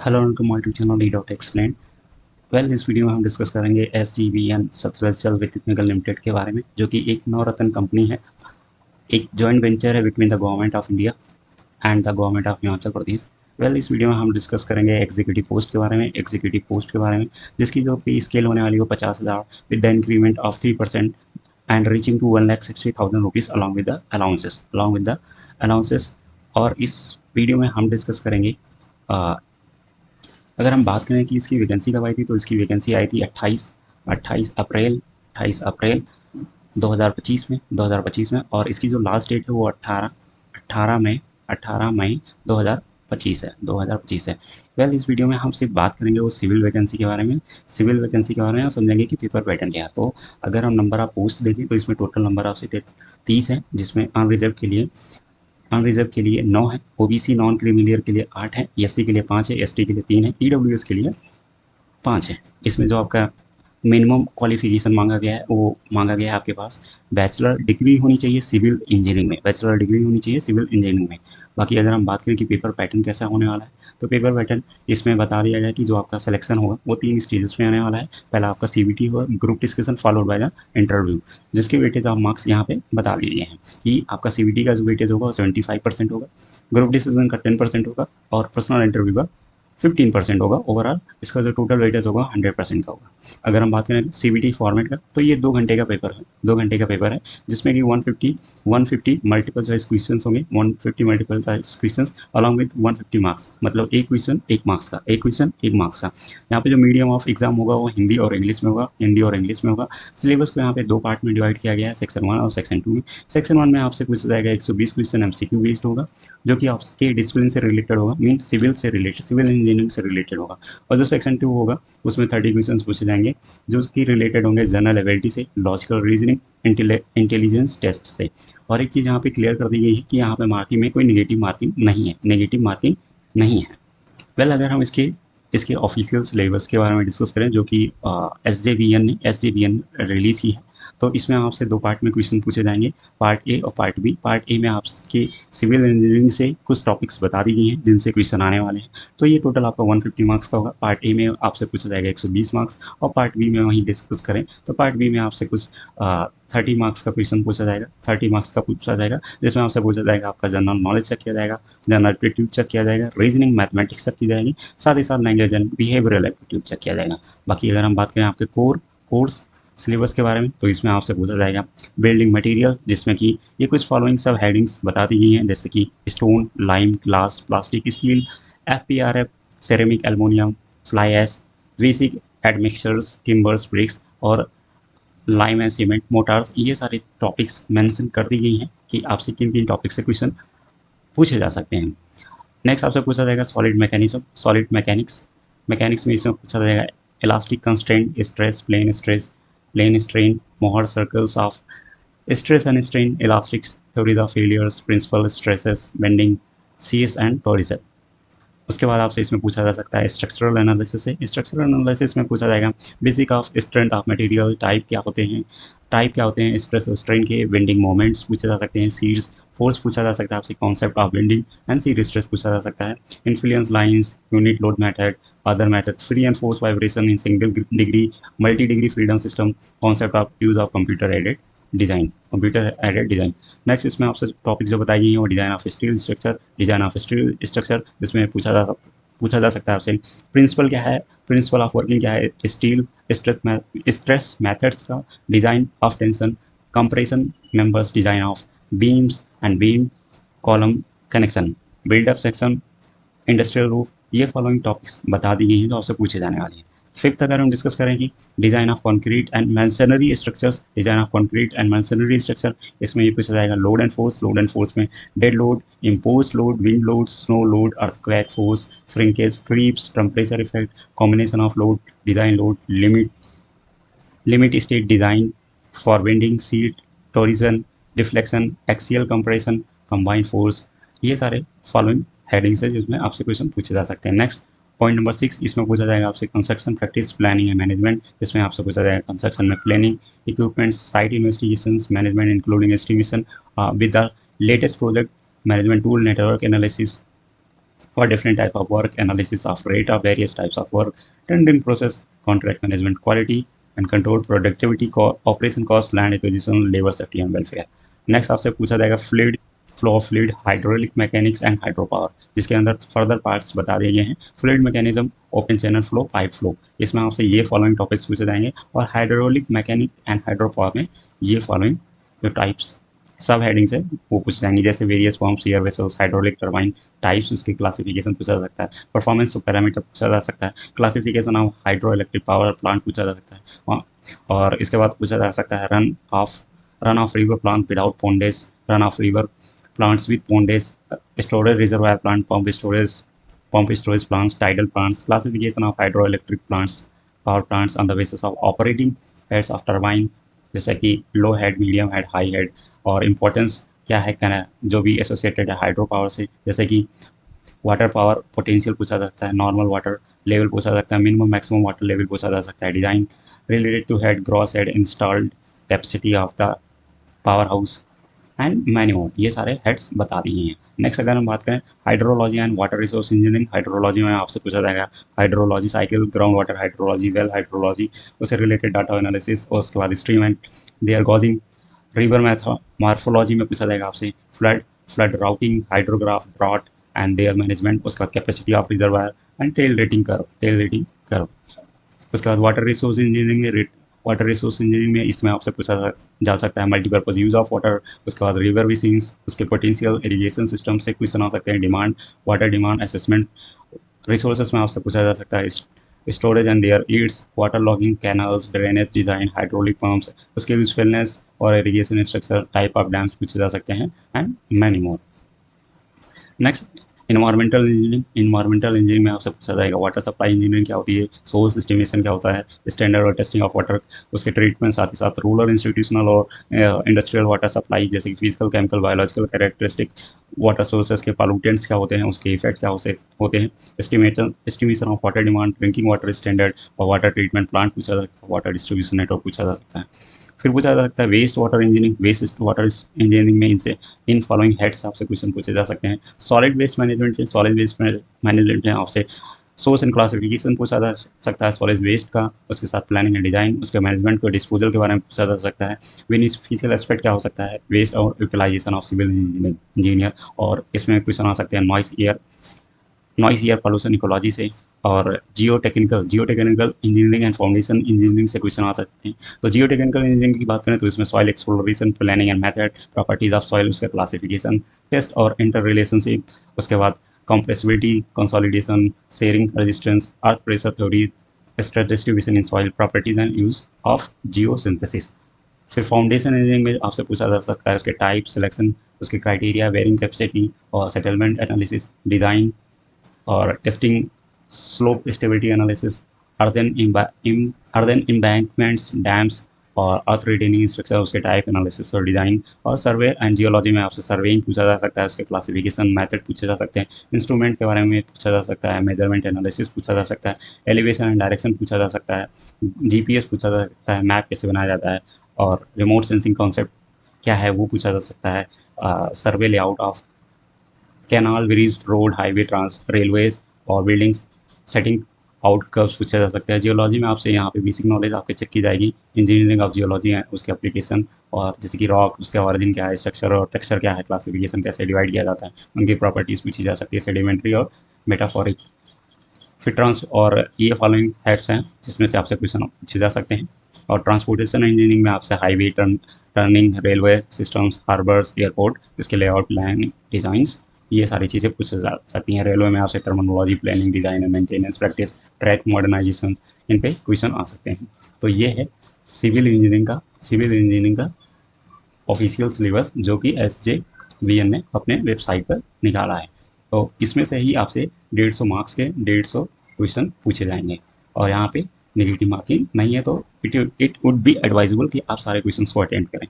Hello welcome my YouTube channel lead out explain. इस video में हम डिस्कस करेंगे SGVN सतलज जल विद्युत निगम लिमिटेड के बारे में, जो कि एक नवरत्न कंपनी है। एक जॉइंट वेंचर है between the government of India and the government of Himachal Pradesh. इस वीडियो में हम डिस्कस करेंगे एग्जीक्यूटिव पोस्ट के बारे में, जिसकी जो पे स्केल होने वाली है वो 50,000 with the increment of 3% and reaching to 1,60,000 rupees along with the allowances. और इस वीडियो में हम डिस्कस करेंगे, अगर हम बात करें कि इसकी वैकेंसी कब आई थी, तो इसकी वैकेंसी आई थी 28 अप्रैल 2025 में। और इसकी जो लास्ट डेट है वो 18 मई 2025 है। इस वीडियो में हम सिर्फ बात करेंगे वो सिविल वैकेंसी के बारे में और समझेंगे कि पेपर पैटर्न क्या है। तो अगर हम नंबर ऑफ पोस्ट देखें तो इसमें टोटल नंबर ऑफ सीटें 30 है, जिसमें अनरिजर्व के लिए 9 है, ओबीसी नॉन क्रीमिलियर के लिए 8 है, एससी के लिए 5 है, एसटी के लिए 3 है, ईडब्ल्यूएस के लिए 5 है। इसमें जो आपका मिनिमम क्वालिफिकेशन मांगा गया है वो मांगा गया है आपके पास बैचलर डिग्री होनी चाहिए सिविल इंजीनियरिंग में। बाकी अगर हम बात करें कि पेपर पैटर्न कैसा होने वाला है, तो पेपर पैटर्न इसमें बता दिया गया है कि जो आपका सिलेक्शन होगा वो 3 स्टेजेस में आने वाला है। पहला आपका सीबीटी होगा, group discussion followed by the interview, जिसके वेटेज ऑफ मार्क्स यहाँ पे बता दिए गए हैं कि आपका सीबीटी का जो वेटेज होगा वो 75% होगा, ग्रुप डिस्कशन का 10% होगा और पर्सनल इंटरव्यू का 15% होगा। ओवरऑल इसका जो टोटल वेटेज होगा 100% का होगा। अगर हम बात करें सीबीटी फॉर्मेट का, तो ये 2 घंटे का पेपर है, जिसमें कि 150 मल्टीपल चॉइस क्वेश्चन होंगे, 150 multiple choice question along with 150 marks, मतलब एक क्वेश्चन एक मार्क्स का। यहाँ पे जो मीडियम ऑफ एग्जाम होगा वो हिंदी और इंग्लिश में होगा। सिलेबस को यहाँ पे 2 पार्ट में डिवाइड किया गया है, सेक्शन 1 और सेक्शन 2 में। सेक्शन 1 में आपसे पूछा जाएगा 120 क्वेश्चन एमसीक्यू बेस्ड होगा, जो कि आपके डिसिप्लिन से रिलेटेड होगा, मीन सिविल इंजीनियरिंग से रिलेटेड होगा। और जो सेक्शन 2 होगा उसमें 30 क्वेश्चन पूछे जाएंगे, जो कि रिलेटेड होंगे जनरल एबिलिटी से, लॉजिकल रीजनिंग, इंटेलिजेंस टेस्ट से। और एक चीज़ यहाँ पे क्लियर कर दी गई है कि यहाँ पे मार्किंग में कोई नेगेटिव मार्किंग नहीं है। अगर हम इसके इसके ऑफिशियल सिलेबस के बारे में डिस्कस करें, जो कि S J B N release की है, तो इसमें आपसे 2 पार्ट में क्वेश्चन पूछे जाएंगे, पार्ट ए और पार्ट बी। पार्ट ए में आपके सिविल इंजीनियरिंग से कुछ टॉपिक्स बता दी गई हैं जिनसे क्वेश्चन आने वाले हैं, तो ये टोटल आपका 150 मार्क्स का होगा। पार्ट ए में आपसे पूछा जाएगा 120 मार्क्स, और पार्ट बी में वहीं डिस्कस करें तो पार्ट बी में आपसे कुछ 30 मार्क्स का क्वेश्चन पूछा जाएगा, जिसमें आपसे पूछा जाएगा आपका जनरल नॉलेज चेक किया जाएगा, जनरल एप्टीट्यूड चेक किया जाएगा, रीजनिंग मैथमेटिक्स चेक की जाएगी, साथ ही साथ language and behavioural aptitude check किया जाएगा। बाकी अगर हम बात करें आपके कोर्स सिलेबस के बारे में, तो इसमें आपसे पूछा जाएगा बिल्डिंग मटेरियल, जिसमें कि ये कुछ फॉलोइंग सब हेडिंग्स बता दी गई हैं, जैसे कि stone, lime, glass, plastic, steel, FPRF, ceramic, aluminium, fly ash, basic admixtures, timbers, bricks और लाइम एंड सीमेंट, मोटार्स। ये सारे टॉपिक्स मेंशन कर दी गई हैं कि आपसे किन किन टॉपिक से क्वेश्चन पूछे जा सकते हैं। नेक्स्ट आपसे पूछा जाएगा सॉलिड मैकेनिक्स में इसमें पूछा जाएगा elastic constraint, plane strain, Mohr circles of stress and strain, elastics, theories of failures, principal stresses, bending, CS and torsion. उसके बाद आपसे इसमें पूछा जा सकता है स्ट्रक्चरल एनालिसिस में पूछा जाएगा basic of strength of material, type क्या होते हैं स्ट्रेस और स्ट्रेन के, बेंडिंग मोमेंट्स पूछे जा सकते हैं, सीड्स फोर्स पूछा जा सकता है आपसे, concept of bending and seed stress पूछा जा सकता है, influence lines, unit load method, other method, free and force vibration in single degree, multi degree freedom system, concept of use of computer aided design. Next इसमें आपसे topic जो बताई गई है वो डिजाइन ऑफ स्टील स्ट्रक्चर, जिसमें पूछा जा सकता है आपसे प्रिंसिपल ऑफ वर्किंग क्या है, स्टील स्ट्रेस मेथड्स का, design of tension, compression members, design of beams and beam column connection, build up section, industrial roof. ये फॉलोइंग टॉपिक्स बता दी गई हैं जो आपसे पूछे जाने वाली हैं। फिफ्थ अगर हम डिस्कस करें कि design of concrete and masonry structure, इसमें ये पूछा जाएगा लोड एंड फोर्स में dead load, impose load, wind load, snow load, earthquake force, shrinkage, creeps, temperature effect, combination of load, design load, limit state design for bending, seat, torsion, deflection, axial compression, combined force. ये सारे following headings है जिसमें आपसे question पूछे जा सकते हैं। Next point number 6, इसमें पूछा जाएगा आपसे construction practice, planning and management, जिसमें आपसे पूछा जाएगा कंस्ट्रक्शन में planning, equipment, site investigations, management including estimation with the latest project management tool, network analysis, for different type of work, analysis of rate of various types of work, tendering process, contract management, quality and control, productivity, operation cost, land acquisition, labor safety and welfare. Next आपसे पूछा जाएगा fluid flow of fluid, hydraulic mechanics and hydro power, जिसके अंदर further parts बता दिए गए हैं। Fluid mechanism, open channel flow, pipe flow, इसमें आपसे ये फॉलोइंग टॉपिक्स पूछे जाएंगे। और hydraulic mechanic and hydro power में ये फॉलोइंग जो टाइप्स सब हेडिंग्स है वो पूछ जाएंगे, जैसे various pumps, air vessels, hydraulic turbine types, उसकी क्लासिफिकेशन पूछा जा सकता है। परफॉर्मेंस पैरामीटर पूछा जा सकता है। Classification of hydro electric power plant पूछा जा सकता है। और इसके बाद पूछा जा सकता है run off river plant without pondage, run off river plants with pondays, storage reservoir plant, pump storage plants, tidal plants, classification of hydroelectric plants, power plants on the basis of operating heads of turbine, जैसे कि low head, medium head, high head, और importance क्या है कहना जो भी associated है hydro power से, जैसे कि वाटर पावर पोटेंशियल पूछा जा सकता है, नॉर्मल वाटर लेवल पूछा जा सकता है, मिनिमम मैक्सिमम वाटर लेवल पूछा जा सकता है, design related to head, gross head, installed capacity of the power house and many more, ये सारे हेड्स बता दिए हैं। नेक्स्ट अगर हम बात करें hydrology and water resource engineering, hydrology में आपसे पूछा जाएगा hydrology cycle, ground water hydrology, well hydrology, उससे रिलेटेड डाटा एनालिसिस, और उसके बाद stream and their gauging, river morphology में पूछा जाएगा आपसे flood routing, hydrograph, drought and their management, उसके बाद capacity of reservoir and tail rating curve. उसके बाद वाटर रिसोर्स इंजीनियरिंग में इसमें आपसे पूछा जा सकता है मल्टीपर्पज यूज ऑफ वाटर, उसके बाद रिवर विसिंग्स, उसके पोटेंशियल इरिगेशन सिस्टम से क्वेश्चन आ सकते हैं, demand, water demand assessment, resources में आपसे पूछा जा सकता है स्टोरेज एंड देयर ईड्स, water logging, canals, drainage design, hydraulic pumps, उसके यूजफुलनेस और irrigation structure, type of dams पूछे जा सकते हैं and many more. Next environmental engineering में आपसे पूछा जाएगा वाटर सप्लाई इंजीनियरिंग क्या होती है, सोर्स एस्टिमेशन क्या होता है, स्टैंडर्ड और टेस्टिंग ऑफ वाटर, उसके ट्रीटमेंट, साथ ही साथ रूरल, इंस्टीट्यूशनल और इंडस्ट्रियल वाटर सप्लाई, जैसे कि physical, chemical, biological characteristic, water sources के पॉल्यूटेंट्स क्या होते हैं, उसके इफेक्ट क्या होते हैं, estimation of water demand, drinking water standard और वाटर ट्रीटमेंट प्लांट पूछा जा सकता है, वाटर डिस्ट्रीब्यूशन नेटवर्क पूछा जा सकता है। फिर पूछा जा सकता है वेस्ट वाटर इंजीनियरिंग में इनसे इन फॉलोइंग हेड्स आपसे क्वेश्चन पूछे जा सकते हैं। सॉलिड वेस्ट मैनेजमेंट में आपसे सोर्स एंड क्लासिफिकेशन पूछा जा सकता है सॉलिड वेस्ट का, उसके साथ प्लानिंग एंड डिजाइन, उसके मैनेजमेंट को, डिस्पोजल के बारे में पूछा जा सकता है। बेनिफिशियल एस्पेक्ट क्या हो सकता है, वेस्ट और यूटिलाइजेशन ऑफ सिविल इंजीनियर, और इसमें क्वेश्चन आ सकते हैं नॉइस एयर पोल्यूशन इकोलॉजी से, और जियो technical engineering and foundation engineering से क्वेश्चन आ सकते हैं। तो जियो टेक्निकल इंजीनियरिंग की बात करें तो इसमें soil exploration, planning and method, properties of soil, उसका क्लासिफिकेशन, टेस्ट और इंटर रिलेशनशिप, उसके बाद compressibility, consolidation, sharing, resistance, earth pressure theory, stress distribution in soil, properties and use of Jio synthesis. फिर फाउंडेशन इंजीनियरिंग में आपसे पूछा जा सकता है उसके टाइप, सिलेक्शन, उसके क्राइटेरिया, वेरिंग कैपेसिटी और सेटलमेंट एनालिसिस, डिज़ाइन और testing, slope stability analysis, earthen embankments, dams और अर्थ रिटेनिंग स्ट्रक्चर, उसके टाइप एनालिसिस और डिज़ाइन, और सर्वे एंड जियोलॉजी में आपसे सर्वेइंग पूछा जा सकता है, उसके क्लासिफिकेशन, मेथड पूछे जा सकते हैं, इंस्ट्रूमेंट के बारे में पूछा जा सकता है, मेजरमेंट एनालिसिस पूछा जा सकता है, एलिवेशन एंड डायरेक्शन पूछा जा सकता है, जीपीएस पूछा जा सकता है, मैप कैसे बनाया जाता है, और रिमोट सेंसिंग कॉन्सेप्ट क्या है वो पूछा जा सकता है, survey layout of canal, bridge, road, highway, railways और बिल्डिंग्स, सेटिंग आउट कर्व्स पूछा जा सकता है। जियोलॉजी में आपसे यहाँ पे बेसिक नॉलेज आपके चेक की जाएगी, इंजीनियरिंग ऑफ जियोलॉजी है उसके एप्लीकेशन, और जैसे कि रॉक, उसके ऑरिजिन क्या है, स्ट्रक्चर और टेक्सचर क्या है, क्लासिफिकेशन कैसे डिवाइड किया जाता है, उनकी प्रॉपर्टीज़ पूछी जा सकती है, सेडिमेंट्री और मेटाफोरिक। फिर और ये फॉलोइंग हेड्स हैं जिसमें से आपसे क्वेश्चन पूछे जा सकते हैं। और ट्रांसपोर्टेशन इंजीनियरिंग में आपसे highway, turning, railway systems, harbours, airport, इसके लेआउट, प्लान, डिज़ाइंस, ये सारी चीज़ें पूछ जा सकती हैं। रेलवे में आपसे terminology, planning, design, maintenance, practice, track modernization, इन पे क्वेश्चन आ सकते हैं। तो ये है सिविल इंजीनियरिंग का ऑफिशियल सिलेबस जो कि SJVN ने अपने वेबसाइट पर निकाला है। तो इसमें से ही आपसे 150 मार्क्स के 150 क्वेश्चन पूछे जाएंगे, और यहाँ पे नेगेटिव मार्किंग नहीं है, तो इट वुड बी एडवाइजेबल कि आप सारे क्वेश्चंस को अटेंड करें।